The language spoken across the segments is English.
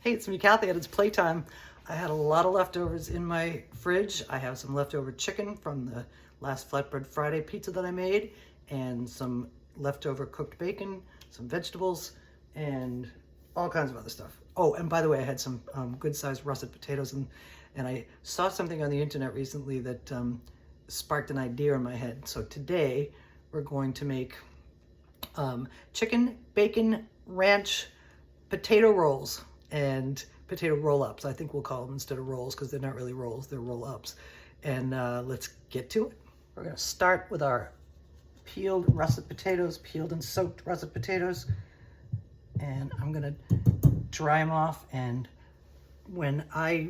Hey, it's me, Kathy, and it's playtime. I had a lot of leftovers in my fridge. I have some leftover chicken from the last Flatbread Friday pizza that I made, and some leftover cooked bacon, some vegetables, and all kinds of other stuff. Oh, and by the way, I had some good-sized russet potatoes, and I saw something on the internet recently that sparked an idea in my head. So today, we're going to make chicken, bacon, ranch, potato rolls and potato roll-ups. I think we'll call them instead of rolls because they're not really rolls, they're roll-ups. And let's get to it. We're gonna start with our peeled russet potatoes, peeled and soaked russet potatoes. And I'm gonna dry them off. And when I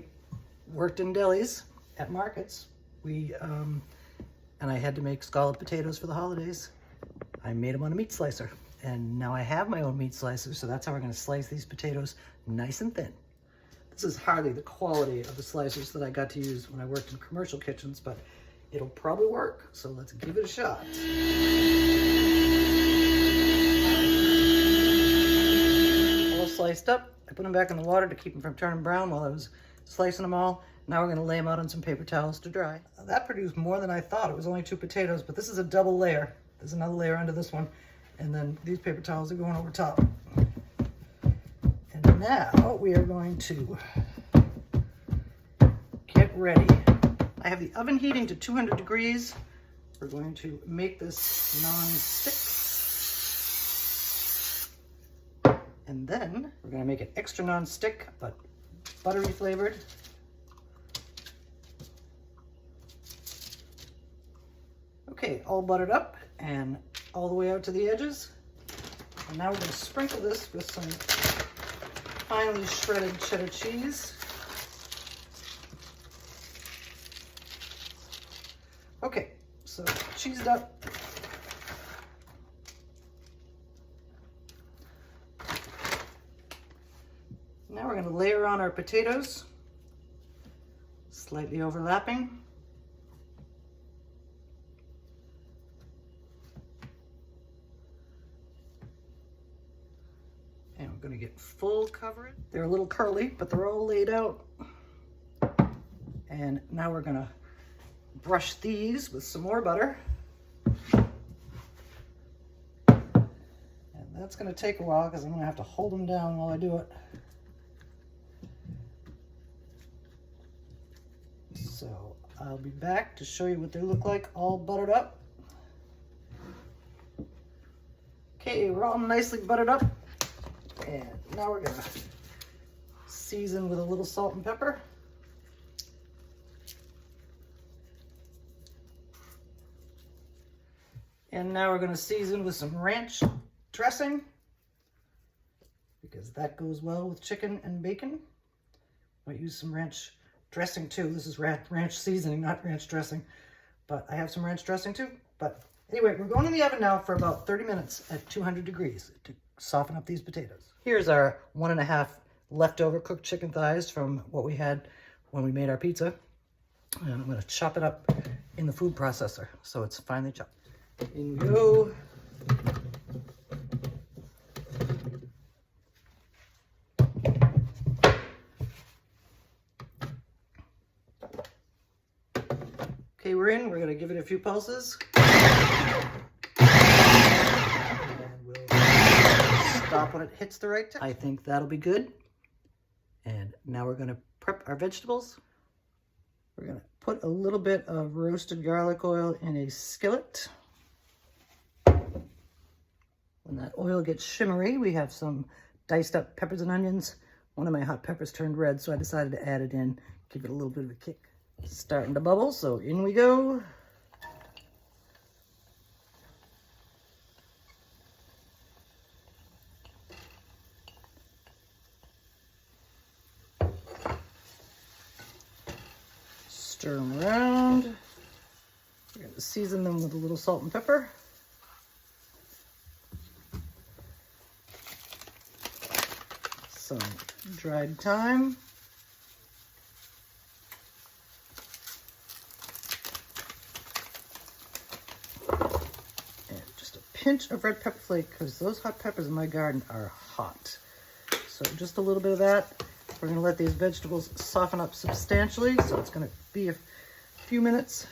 worked in delis at markets, and I had to make scalloped potatoes for the holidays, I made them on a meat slicer. And now I have my own meat slicer, so that's how we're gonna slice these potatoes nice and thin. This is hardly the quality of the slicers that I got to use when I worked in commercial kitchens, but it'll probably work, so let's give it a shot. All sliced up, I put them back in the water to keep them from turning brown while I was slicing them all. Now we're gonna lay them out on some paper towels to dry. That produced more than I thought. It was only 2 potatoes, but this is a double layer. There's another layer under this one. And then these paper towels are going over top. And now we are going to get ready. I have the oven heating to 200 degrees. We're going to make this non-stick. And then we're going to make it extra non-stick, but buttery flavored. Okay, all buttered up and all the way out to the edges. And now we're going to sprinkle this with some finely shredded cheddar cheese. Okay, so cheesed up. Now we're going to layer on our potatoes, slightly overlapping. And we're going to get full coverage. They're a little curly, but they're all laid out. And now we're going to brush these with some more butter. And that's going to take a while because I'm going to have to hold them down while I do it. So I'll be back to show you what they look like all buttered up. Okay, we're all nicely buttered up. And now we're gonna season with a little salt and pepper. And now we're gonna season with some ranch dressing because that goes well with chicken and bacon. I use some ranch dressing too. This is ranch seasoning, not ranch dressing, but I have some ranch dressing too. But anyway, we're going in the oven now for about 30 minutes at 200 degrees to soften up these potatoes. Here's our 1.5 leftover cooked chicken thighs from what we had when we made our pizza. And I'm gonna chop it up in the food processor so it's finely chopped. In we go. Okay, we're in. We're gonna give it a few pulses. Stop when it hits the right time. I think that'll be good. And now we're gonna prep our vegetables. We're gonna put a little bit of roasted garlic oil in a skillet. When that oil gets shimmery, we have some diced up peppers and onions. One of my hot peppers turned red, so I decided to add it in, give it a little bit of a kick. It's starting to bubble, so in we go. Stir them around. We're going to season them with a little salt and pepper. Some dried thyme. And just a pinch of red pepper flake because those hot peppers in my garden are hot. So just a little bit of that. We're gonna let these vegetables soften up substantially, so it's gonna be a few minutes.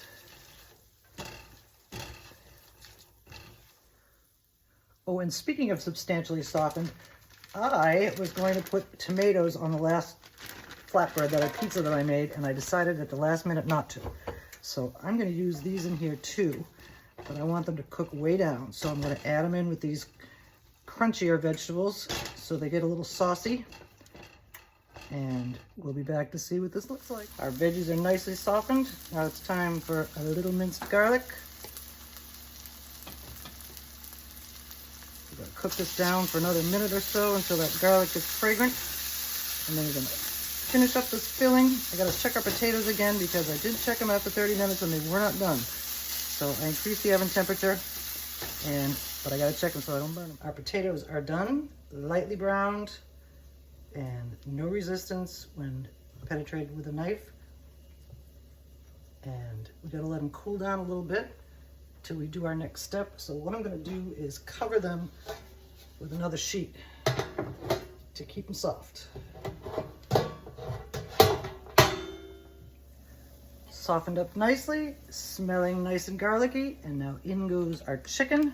Oh, and speaking of substantially softened, I was going to put tomatoes on the last flatbread pizza that I made, and I decided at the last minute not to. So I'm going to use these in here too, but I want them to cook way down. So I'm going to add them in with these crunchier vegetables so they get a little saucy. And we'll be back to see what this looks like. Our veggies are nicely softened. Now it's time for a little minced garlic. We're going to cook this down for another minute or so until that garlic gets fragrant. And then we're going to finish up this filling. I got to check our potatoes again because I did check them after 30 minutes and they were not done. So I increased the oven temperature, but I got to check them so I don't burn them. Our potatoes are done, lightly browned, and no resistance when penetrated with a knife. And we got to let them cool down a little bit till we do our next step. So what I'm going to do is cover them with another sheet to keep them soft. Softened up nicely, smelling nice and garlicky, and now in goes our chicken.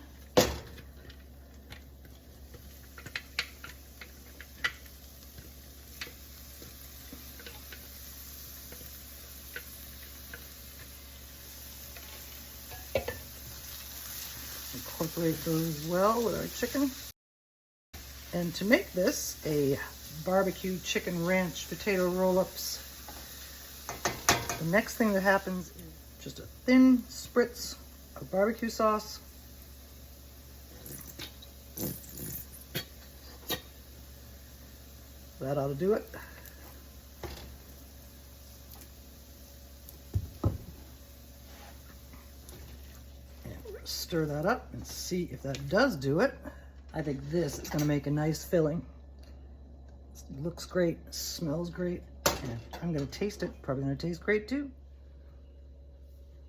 Incorporate those well with our chicken. And to make this a barbecue chicken ranch potato roll-ups, the next thing that happens is just a thin spritz of barbecue sauce. That ought to do it. And we're gonna stir that up and see if that does do it. I think this is gonna make a nice filling. It looks great, smells great. And I'm gonna taste it, probably gonna taste great too.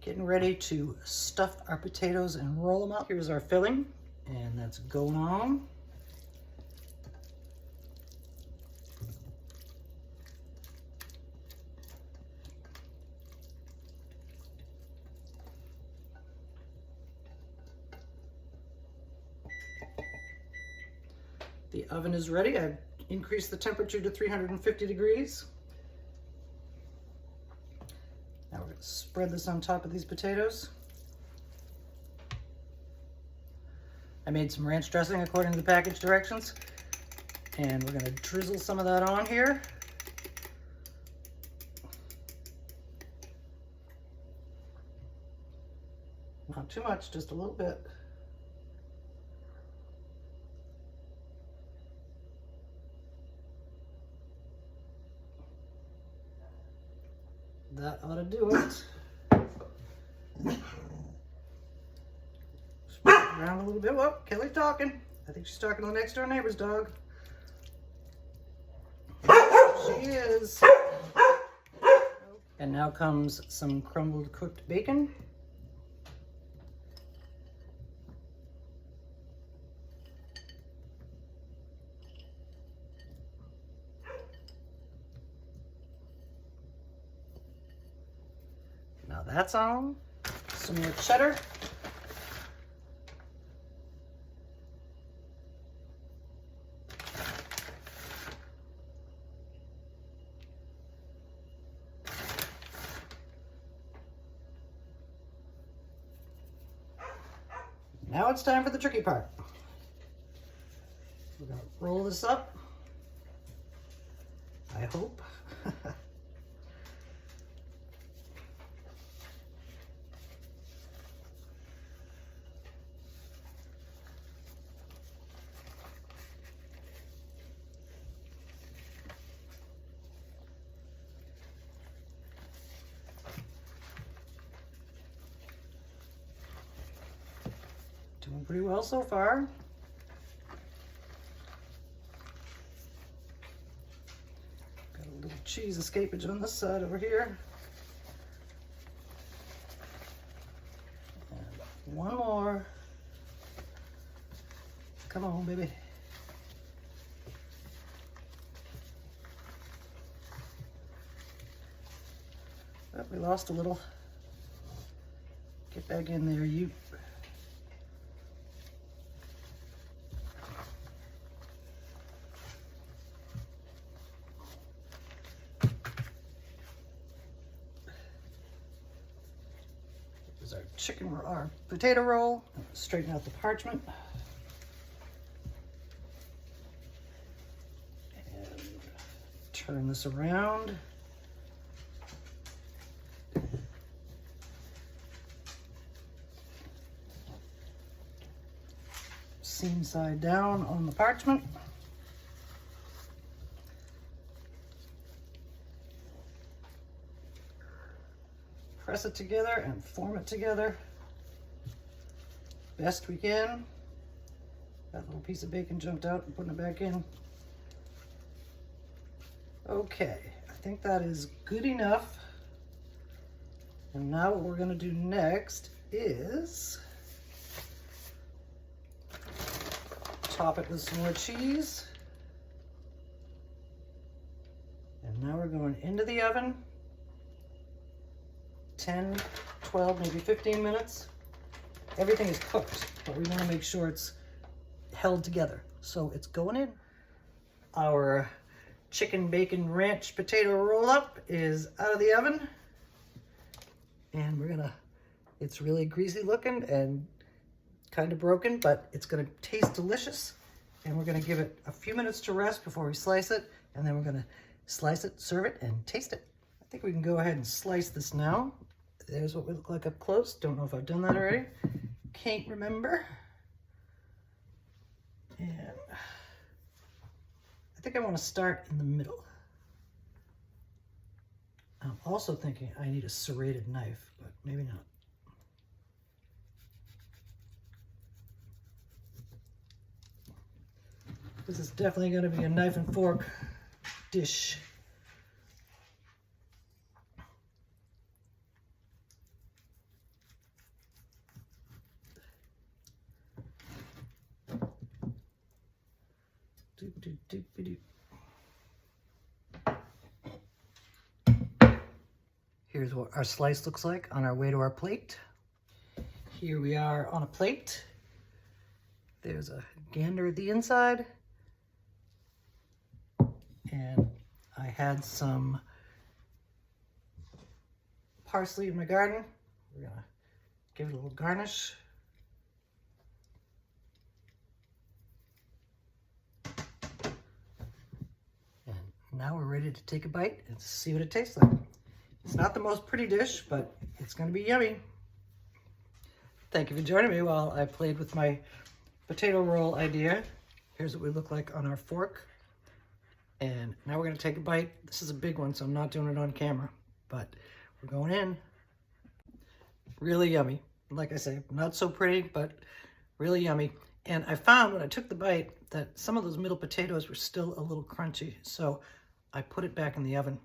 Getting ready to stuff our potatoes and roll them up. Here's our filling, and that's going on. The oven is ready. I've increased the temperature to 350 degrees. Now we're going to spread this on top of these potatoes. I made some ranch dressing according to the package directions, and we're going to drizzle some of that on here. Not too much, just a little bit. That ought to do it. Spread it around a little bit. Well, Kelly's talking. I think she's talking to the next door neighbor's dog. She is. And now comes some crumbled cooked bacon. Now that's on. Some more cheddar. Now it's time for the tricky part. We're gonna roll this up. I hope. Doing pretty well so far. Got a little cheese escapage on this side over here. And one more. Come on, baby. Oh, we lost a little. Get back in there, you. Here's our potato roll. Straighten out the parchment. And turn this around. Seam side down on the parchment. Press it together and form it together best we can. That little piece of bacon jumped out and putting it back in. Okay, I think that is good enough. And now what we're gonna do next is top it with some more cheese. And now we're going into the oven. 10, 12, maybe 15 minutes. Everything is cooked, but we want to make sure it's held together. So it's going in. Our chicken bacon ranch potato roll up is out of the oven. And we're gonna, it's really greasy looking and kind of broken, but it's gonna taste delicious. And we're gonna give it a few minutes to rest before we slice it. And then we're gonna slice it, serve it, and taste it. I think we can go ahead and slice this now. There's what we look like up close. Don't know if I've done that already. Can't remember. And I think I want to start in the middle. I'm also thinking I need a serrated knife, but maybe not. This is definitely going to be a knife and fork dish. Here's what our slice looks like on our way to our plate. Here we are on a plate. There's a gander at the inside. And I had some parsley in my garden. We're gonna give it a little garnish. And now we're ready to take a bite and see what it tastes like. It's not the most pretty dish, but it's gonna be yummy. Thank you for joining me while I played with my potato roll idea. Here's what we look like on our fork. And now we're gonna take a bite. This is a big one, so I'm not doing it on camera, but we're going in. Really yummy. Like I say, not so pretty, but really yummy. And I found when I took the bite that some of those middle potatoes were still a little crunchy. So I put it back in the oven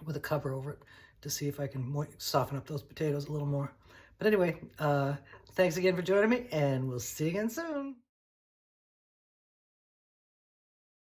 with a cover over it to see if I can soften up those potatoes a little more. But anyway, thanks again for joining me, and we'll see you again soon.